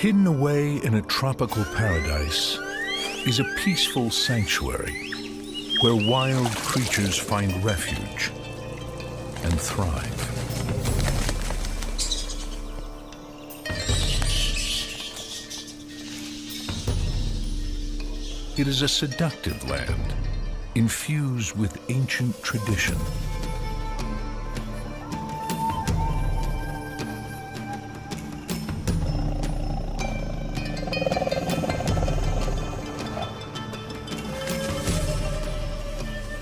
Hidden away in a tropical paradise is a peaceful sanctuary where wild creatures find refuge and thrive. It is a seductive land, infused with ancient tradition.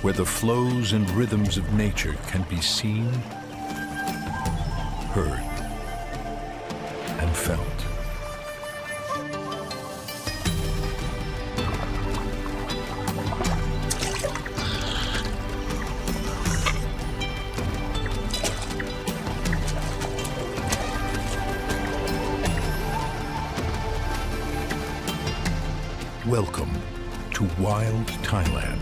Where the flows and rhythms of nature can be seen, heard, and felt. Welcome to Wild Thailand.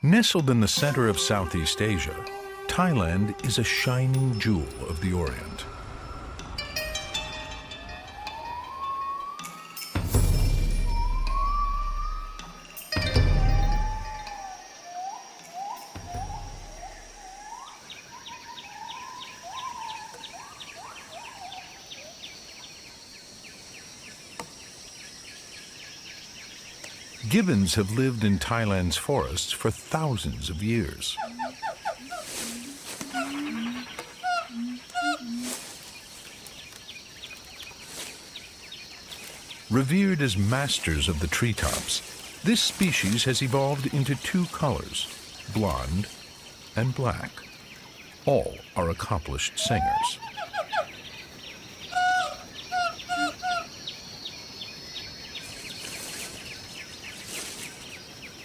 Nestled in the center of Southeast Asia, Thailand is a shining jewel of the Orient. Gibbons have lived in Thailand's forests for thousands of years. Revered as masters of the treetops, this species has evolved into two colors, blonde and black. All are accomplished singers.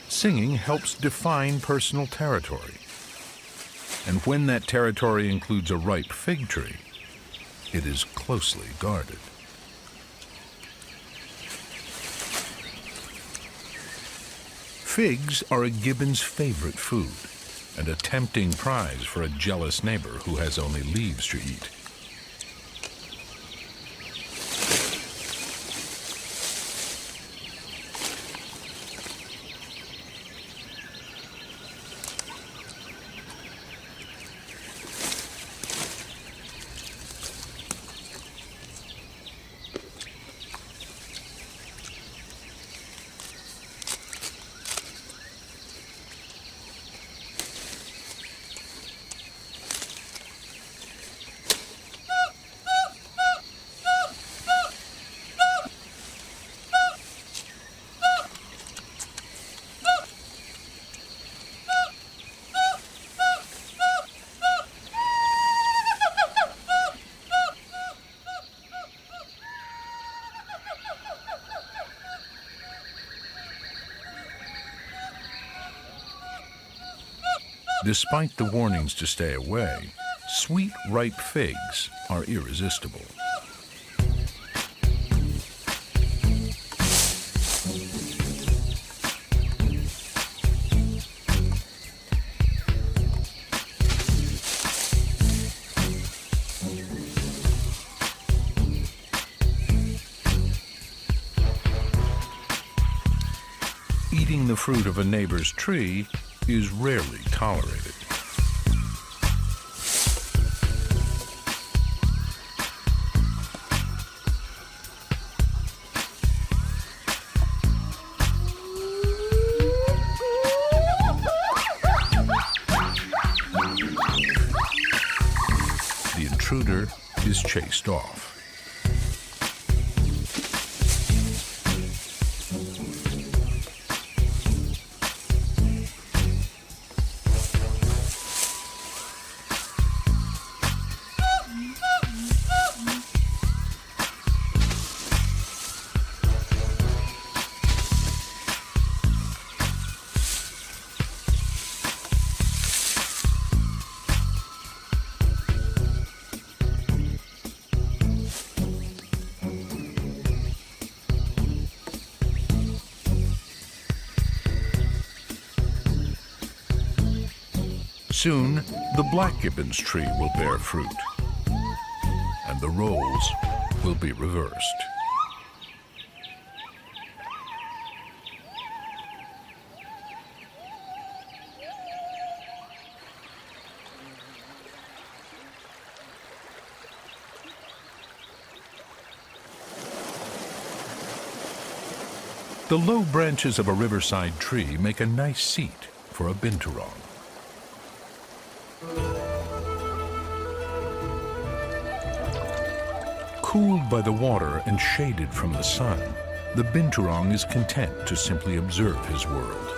Singing helps define personal territory. And when that territory includes a ripe fig tree, it is closely guarded. Figs are a gibbon's favorite food and a tempting prize for a jealous neighbor who has only leaves to eat. Despite the warnings to stay away, sweet, ripe figs are irresistible. Eating the fruit of a neighbor's tree is rarely tolerated. The intruder is chased off. Soon, the black gibbons tree will bear fruit, and the roles will be reversed. The low branches of a riverside tree make a nice seat for a binturong. Cooled by the water and shaded from the sun, the binturong is content to simply observe his world.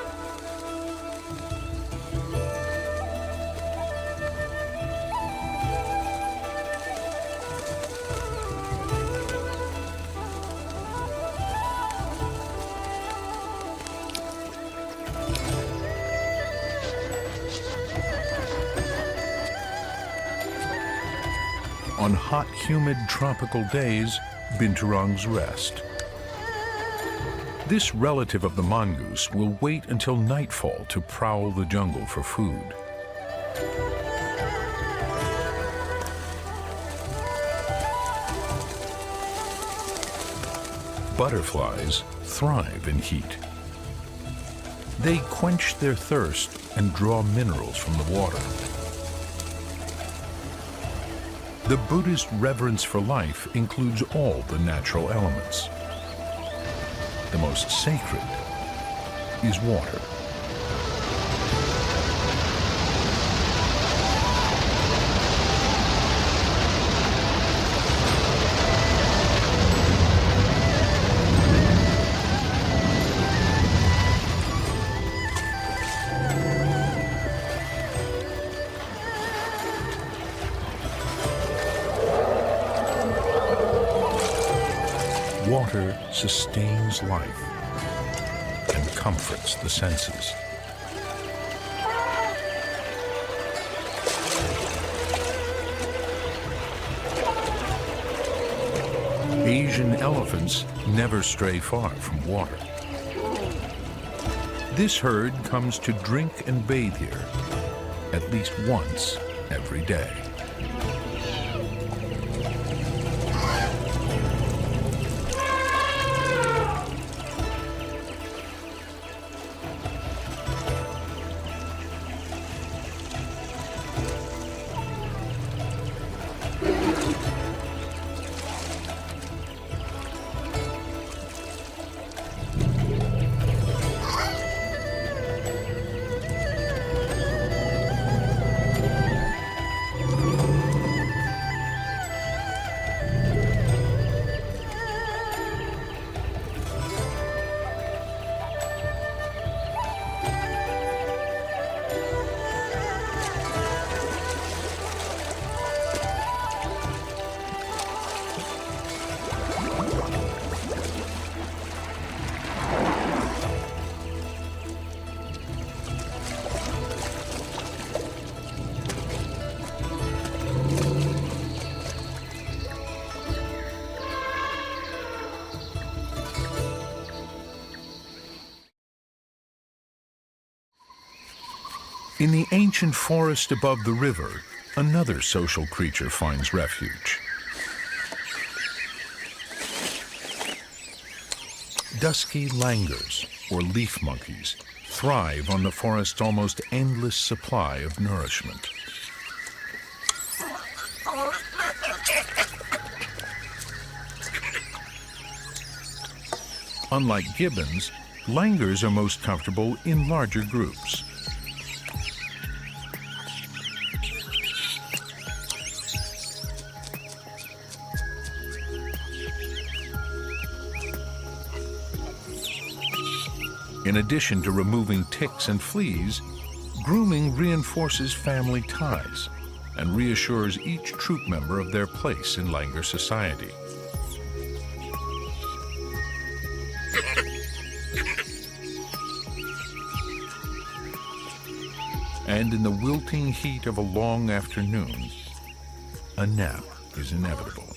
On hot, humid tropical days, binturongs rest. This relative of the mongoose will wait until nightfall to prowl the jungle for food. Butterflies thrive in heat. They quench their thirst and draw minerals from the water. The Buddhist reverence for life includes all the natural elements. The most sacred is water. Water sustains life and comforts the senses. Asian elephants never stray far from water. This herd comes to drink and bathe here at least once every day. In the ancient forest above the river, another social creature finds refuge. Dusky langurs, or leaf monkeys, thrive on the forest's almost endless supply of nourishment. Unlike gibbons, langurs are most comfortable in larger groups. In addition to removing ticks and fleas, grooming reinforces family ties and reassures each troop member of their place in langur society. And in the wilting heat of a long afternoon, a nap is inevitable.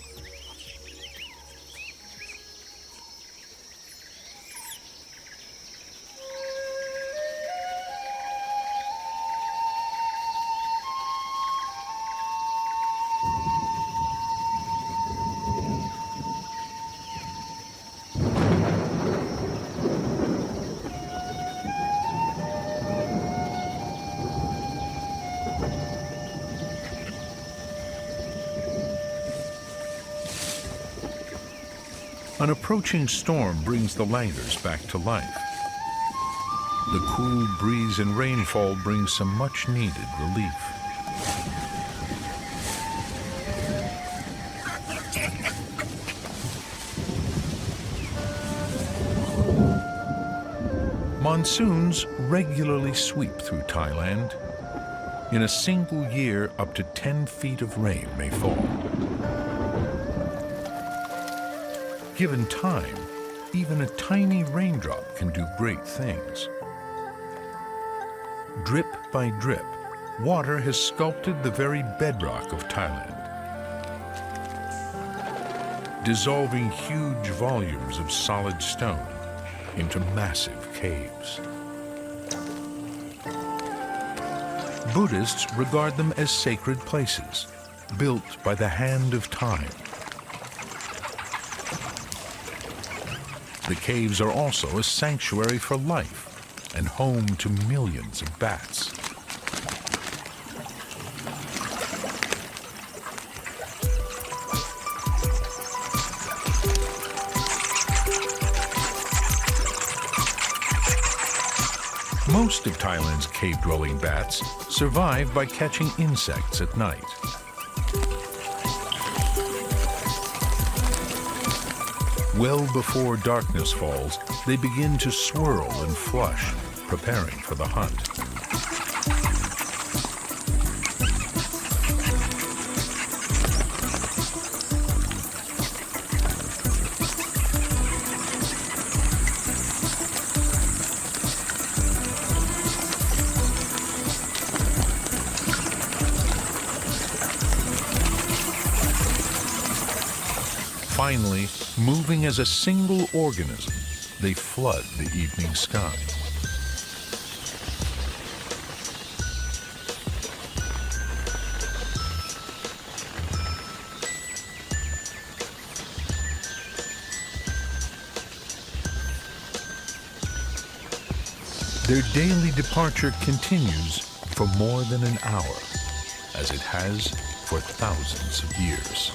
An approaching storm brings the langurs back to life. The cool breeze and rainfall bring some much-needed relief. Monsoons regularly sweep through Thailand. In a single year, up to 10 feet of rain may fall. Given time, even a tiny raindrop can do great things. Drip by drip, water has sculpted the very bedrock of Thailand, dissolving huge volumes of solid stone into massive caves. Buddhists regard them as sacred places, built by the hand of time. The caves are also a sanctuary for life and home to millions of bats. Most of Thailand's cave-dwelling bats survive by catching insects at night. Well before darkness falls, they begin to swirl and flush, preparing for the hunt. Finally, moving as a single organism, they flood the evening sky. Their daily departure continues for more than an hour, as it has for thousands of years.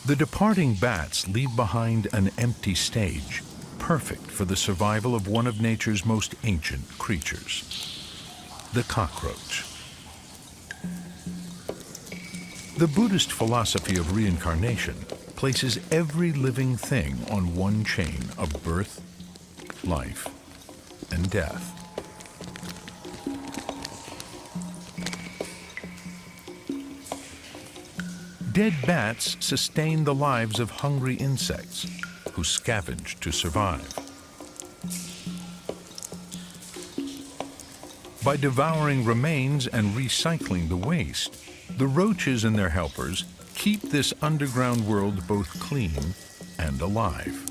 The departing bats leave behind an empty stage, perfect for the survival of one of nature's most ancient creatures, the cockroach. The Buddhist philosophy of reincarnation places every living thing on one chain of birth, life, and death. Dead bats sustain the lives of hungry insects who scavenge to survive. By devouring remains and recycling the waste, the roaches and their helpers keep this underground world both clean and alive.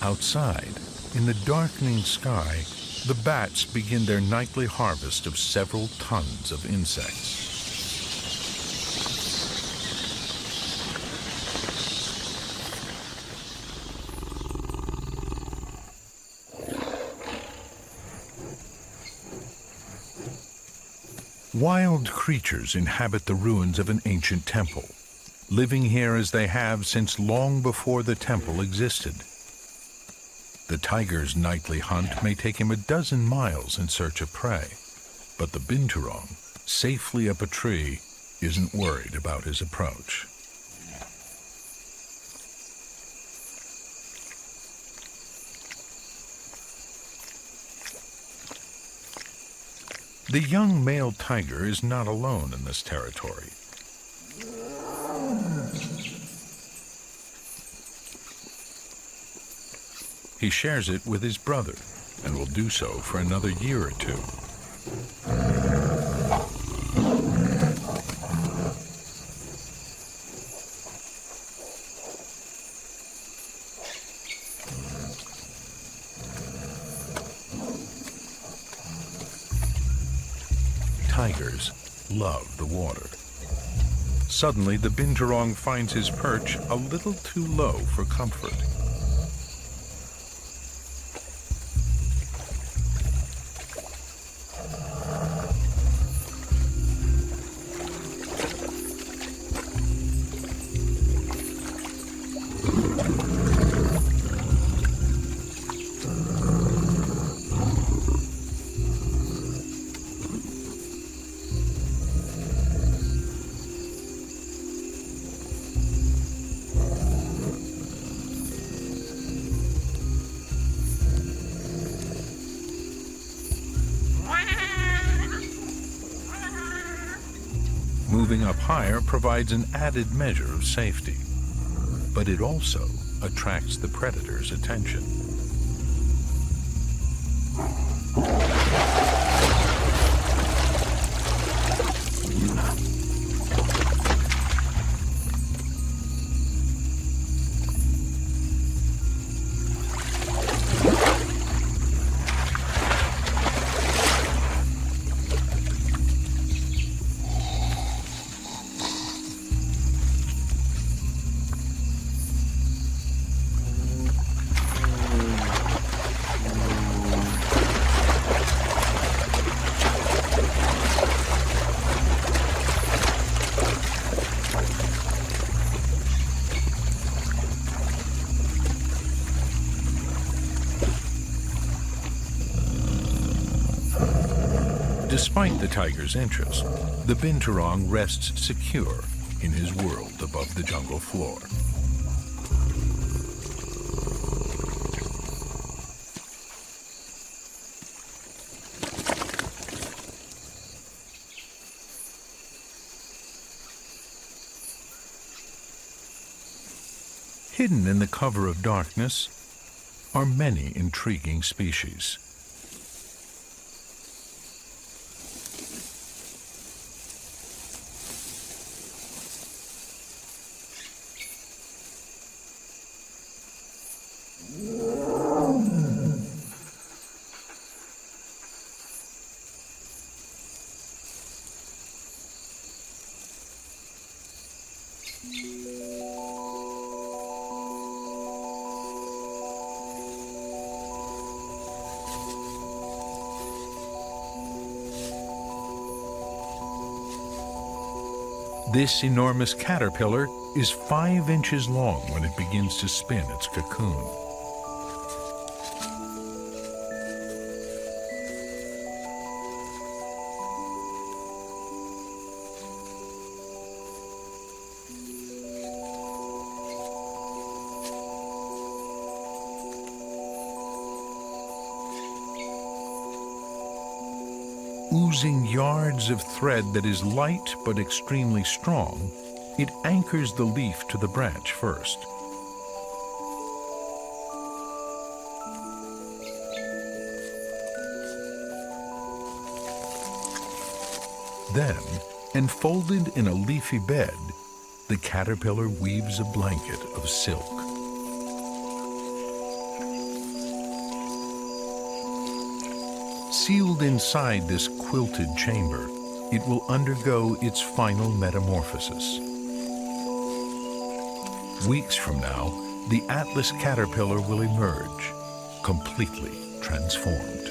Outside, in the darkening sky, the bats begin their nightly harvest of several tons of insects. Wild creatures inhabit the ruins of an ancient temple, living here as they have since long before the temple existed. The tiger's nightly hunt may take him a dozen miles in search of prey, but the binturong, safely up a tree, isn't worried about his approach. The young male tiger is not alone in this territory. He shares it with his brother and will do so for another year or two. Tigers love the water. Suddenly, the binturong finds his perch a little too low for comfort. Moving up higher provides an added measure of safety, but it also attracts the predator's attention. Despite the tiger's interest, the binturong rests secure in his world above the jungle floor. Hidden in the cover of darkness are many intriguing species. This enormous caterpillar is 5 inches long when it begins to spin its cocoon. Oozing yards of thread that is light but extremely strong, it anchors the leaf to the branch first. Then, enfolded in a leafy bed, the caterpillar weaves a blanket of silk. Sealed inside this quilted chamber, it will undergo its final metamorphosis. Weeks from now, the Atlas caterpillar will emerge, completely transformed.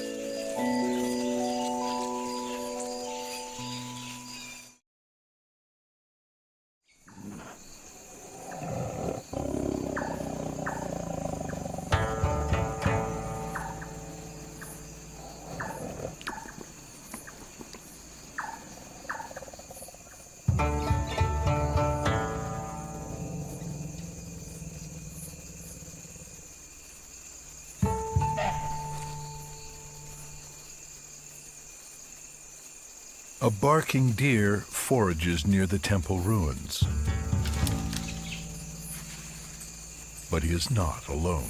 A barking deer forages near the temple ruins. But he is not alone.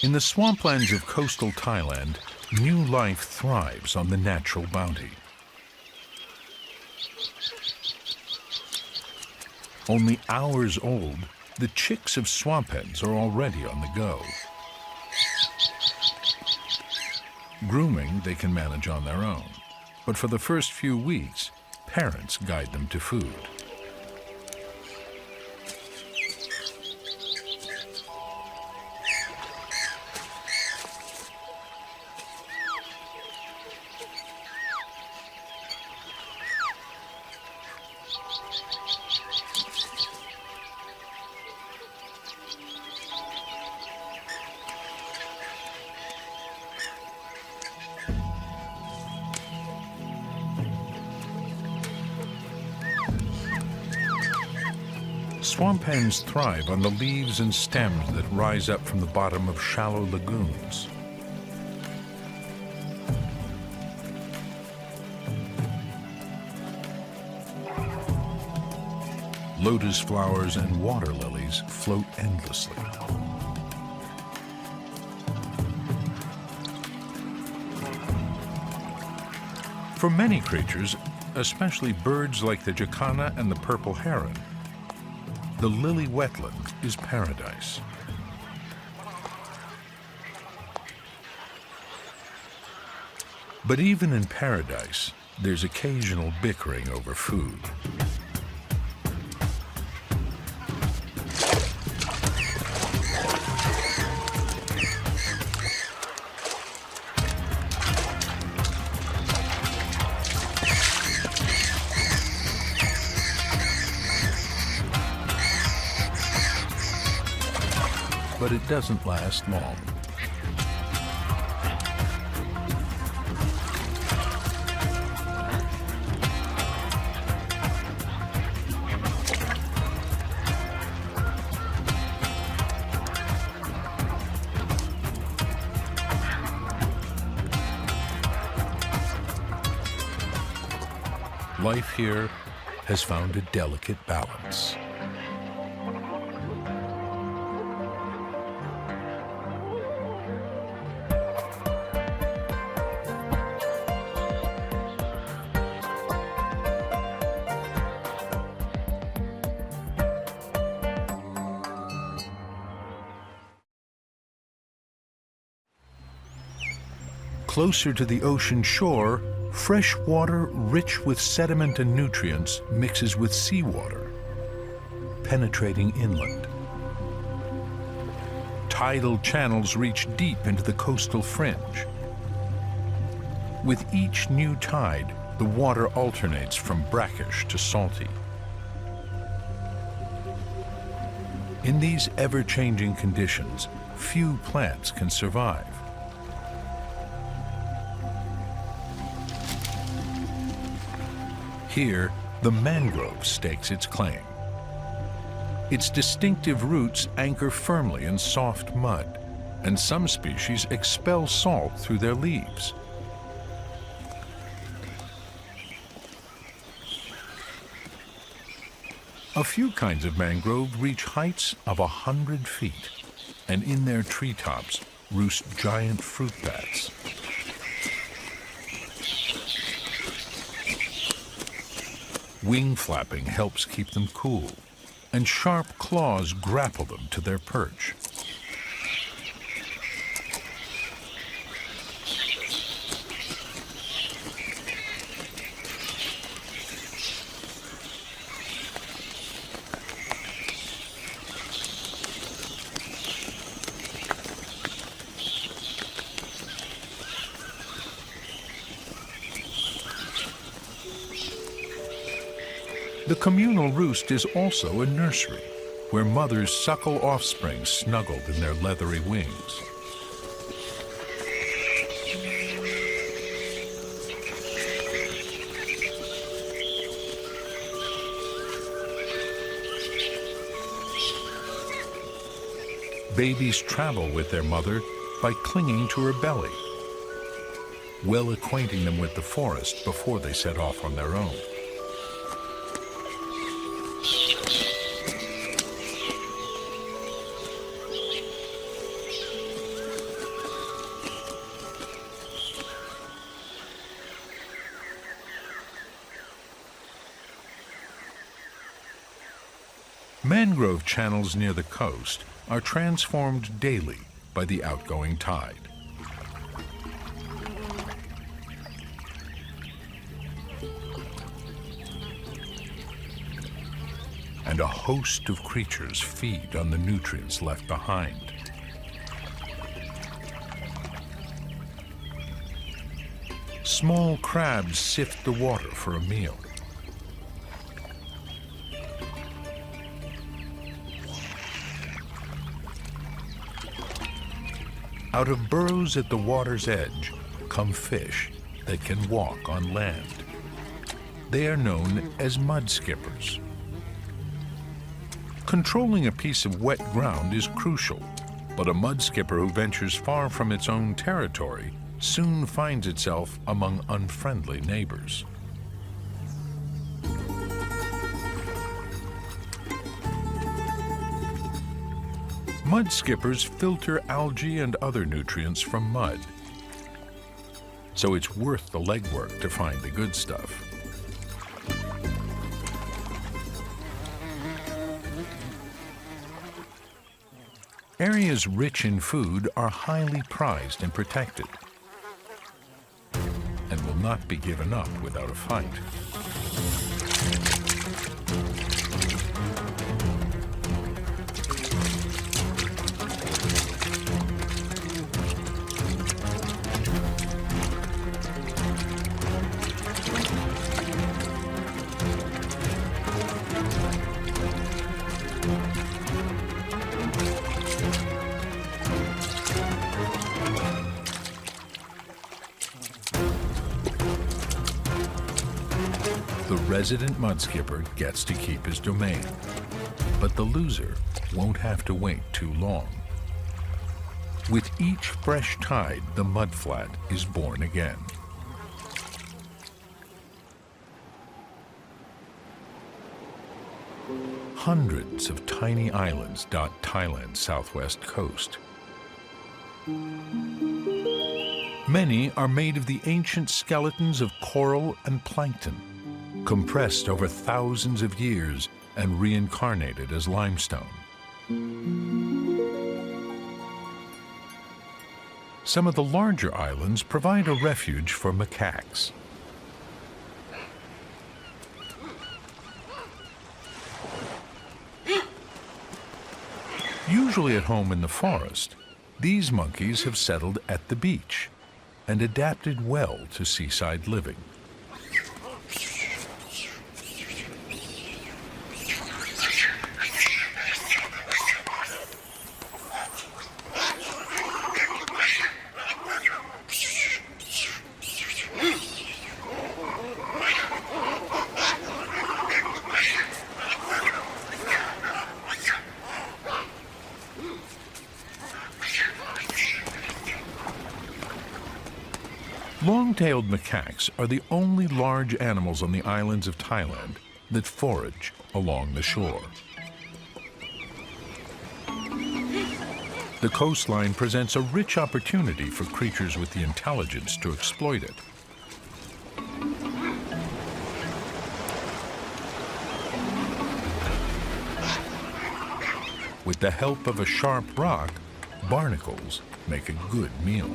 In the swamplands of coastal Thailand, new life thrives on the natural bounty. Only hours old, the chicks of swamp hens are already on the go. Grooming they can manage on their own, but for the first few weeks, parents guide them to food. Swamp hens thrive on the leaves and stems that rise up from the bottom of shallow lagoons. Lotus flowers and water lilies float endlessly. For many creatures, especially birds like the jacana and the purple heron, the lily wetland is paradise. But even in paradise, there's occasional bickering over food. But it doesn't last long. Life here has found a delicate balance. Closer to the ocean shore, fresh water rich with sediment and nutrients mixes with seawater, penetrating inland. Tidal channels reach deep into the coastal fringe. With each new tide, the water alternates from brackish to salty. In these ever-changing conditions, few plants can survive. Here, the mangrove stakes its claim. Its distinctive roots anchor firmly in soft mud, and some species expel salt through their leaves. A few kinds of mangrove reach heights of 100 feet, and in their treetops roost giant fruit bats. Wing flapping helps keep them cool, and sharp claws grapple them to their perch. The communal roost is also a nursery, where mothers suckle offspring snuggled in their leathery wings. Babies travel with their mother by clinging to her belly, well acquainting them with the forest before they set off on their own. Mangrove channels near the coast are transformed daily by the outgoing tide. And a host of creatures feed on the nutrients left behind. Small crabs sift the water for a meal. Out of burrows at the water's edge come fish that can walk on land. They are known as mud skippers. Controlling a piece of wet ground is crucial, but a mud skipper who ventures far from its own territory soon finds itself among unfriendly neighbors. Mud skippers filter algae and other nutrients from mud, so it's worth the legwork to find the good stuff. Areas rich in food are highly prized and protected, and will not be given up without a fight. The resident mud skipper gets to keep his domain, but the loser won't have to wait too long. With each fresh tide, the mudflat is born again. Hundreds of tiny islands dot Thailand's southwest coast. Many are made of the ancient skeletons of coral and plankton, compressed over thousands of years and reincarnated as limestone. Some of the larger islands provide a refuge for macaques. Usually at home in the forest, these monkeys have settled at the beach and adapted well to seaside living. Long-tailed macaques are the only large animals on the islands of Thailand that forage along the shore. The coastline presents a rich opportunity for creatures with the intelligence to exploit it. With the help of a sharp rock, barnacles make a good meal.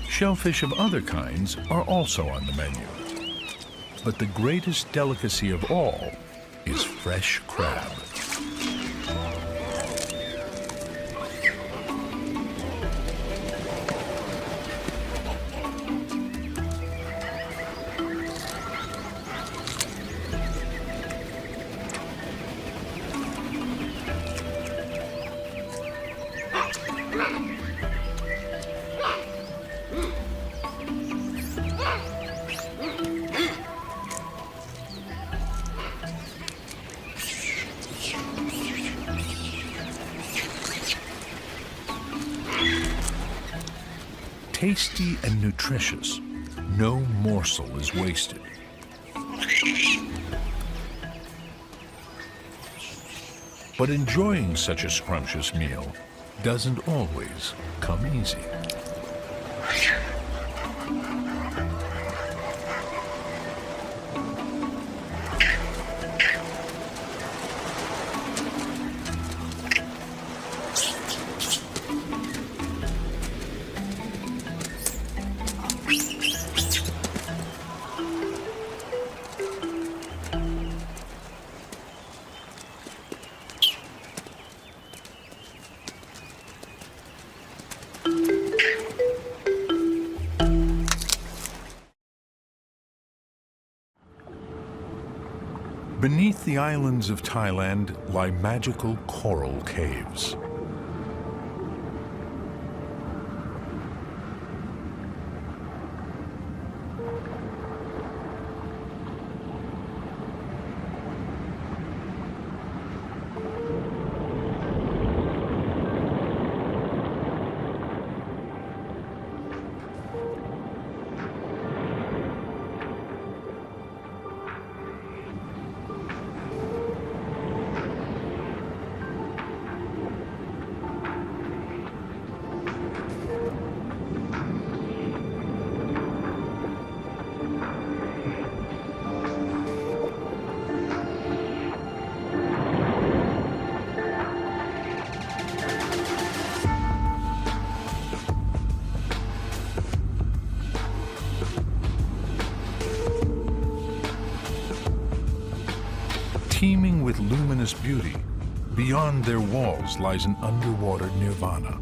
Shellfish of other kinds are also on the menu. But the greatest delicacy of all is fresh crab. Tasty and nutritious, no morsel is wasted. But enjoying such a scrumptious meal doesn't always come easy. Beneath the islands of Thailand lie magical coral caves. Teeming with luminous beauty, beyond their walls lies an underwater nirvana.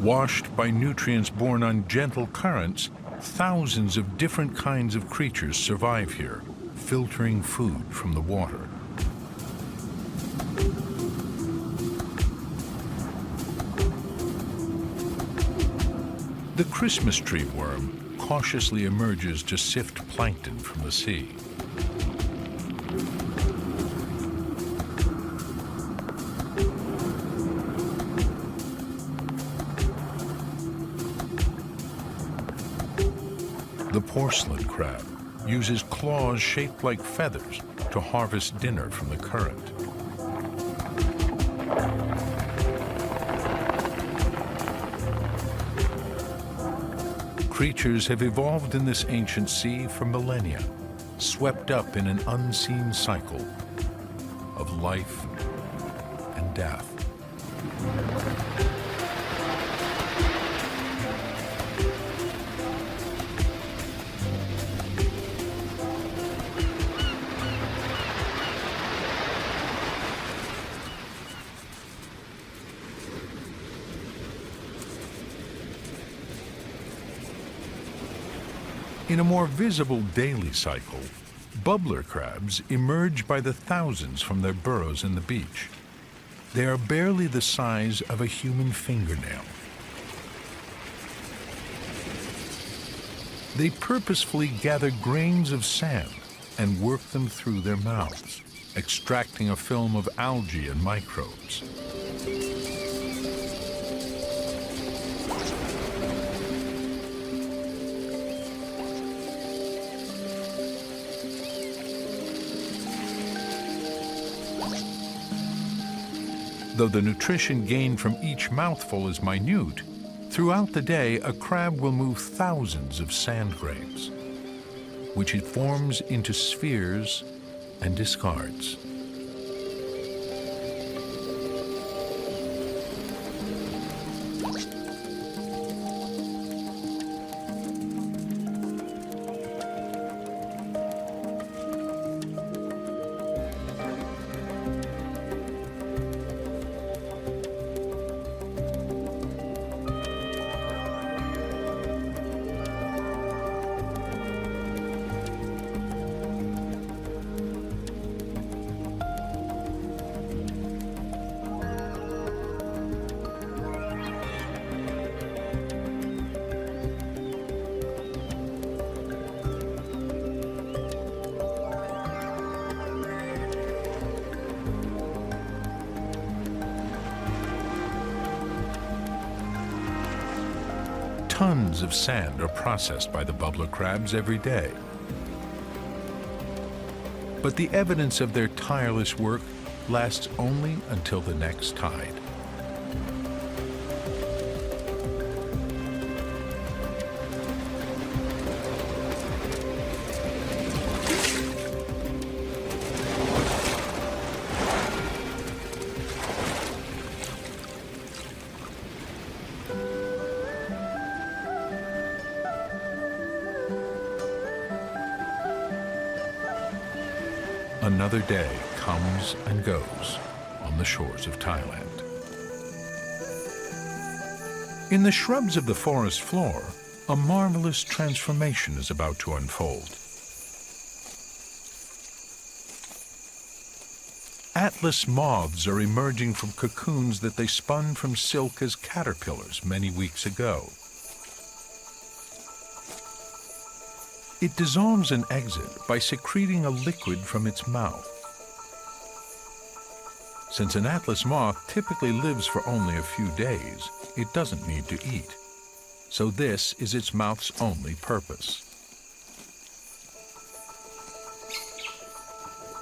Washed by nutrients borne on gentle currents, thousands of different kinds of creatures survive here, filtering food from the water. The Christmas tree worm cautiously emerges to sift plankton from the sea. The porcelain crab uses claws shaped like feathers to harvest dinner from the current. Creatures have evolved in this ancient sea for millennia, swept up in an unseen cycle of life and death. In a more visible daily cycle, bubbler crabs emerge by the thousands from their burrows in the beach. They are barely the size of a human fingernail. They purposefully gather grains of sand and work them through their mouths, extracting a film of algae and microbes. Though the nutrition gained from each mouthful is minute, throughout the day a crab will move thousands of sand grains, which it forms into spheres and discards. Tons of sand are processed by the bubbler crabs every day. But the evidence of their tireless work lasts only until the next tide. Another day comes and goes on the shores of Thailand. In the shrubs of the forest floor, a marvelous transformation is about to unfold. Atlas moths are emerging from cocoons that they spun from silk as caterpillars many weeks ago. It dissolves an exit by secreting a liquid from its mouth. Since an atlas moth typically lives for only a few days, it doesn't need to eat. So this is its mouth's only purpose.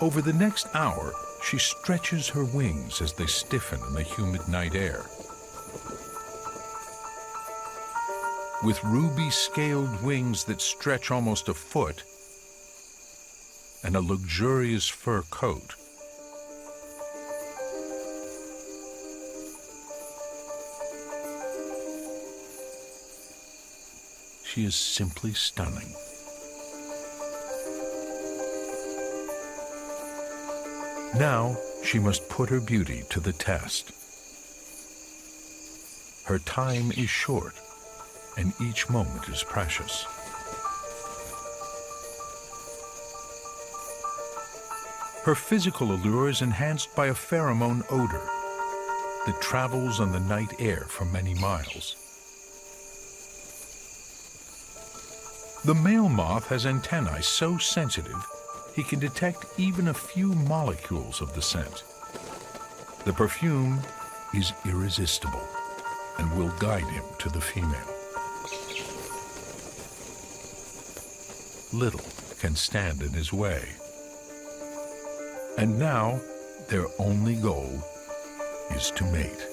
Over the next hour, she stretches her wings as they stiffen in the humid night air. With ruby-scaled wings that stretch almost a foot and a luxurious fur coat, she is simply stunning. Now she must put her beauty to the test. Her time is short, and each moment is precious. Her physical allure is enhanced by a pheromone odor that travels on the night air for many miles. The male moth has antennae so sensitive he can detect even a few molecules of the scent. The perfume is irresistible and will guide him to the female. Little can stand in his way. And now, their only goal is to mate.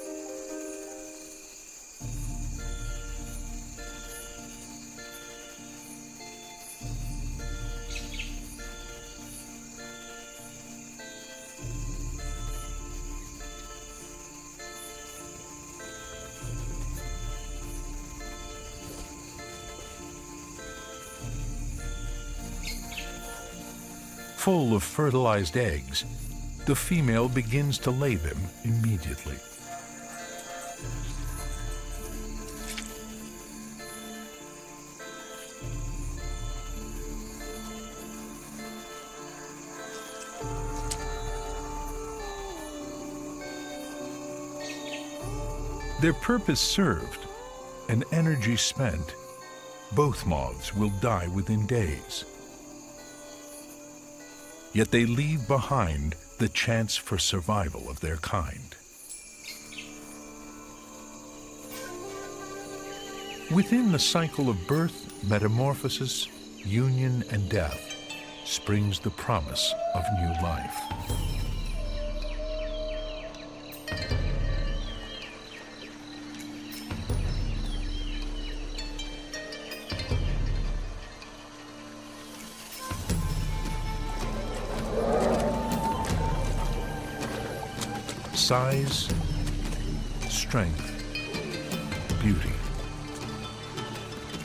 Full of fertilized eggs, the female begins to lay them immediately. Their purpose served and energy spent, both moths will die within days. Yet they leave behind the chance for survival of their kind. Within the cycle of birth, metamorphosis, union, and death springs the promise of new life. Size, strength, beauty.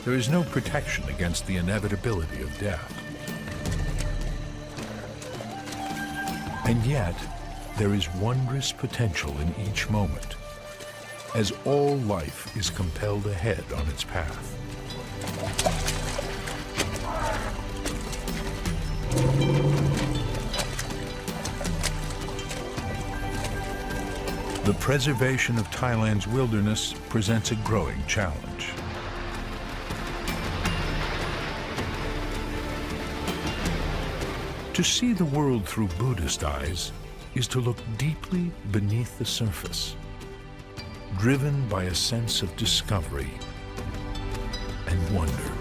There is no protection against the inevitability of death. And yet, there is wondrous potential in each moment, as all life is compelled ahead on its path. The preservation of Thailand's wilderness presents a growing challenge. To see the world through Buddhist eyes is to look deeply beneath the surface, driven by a sense of discovery and wonder.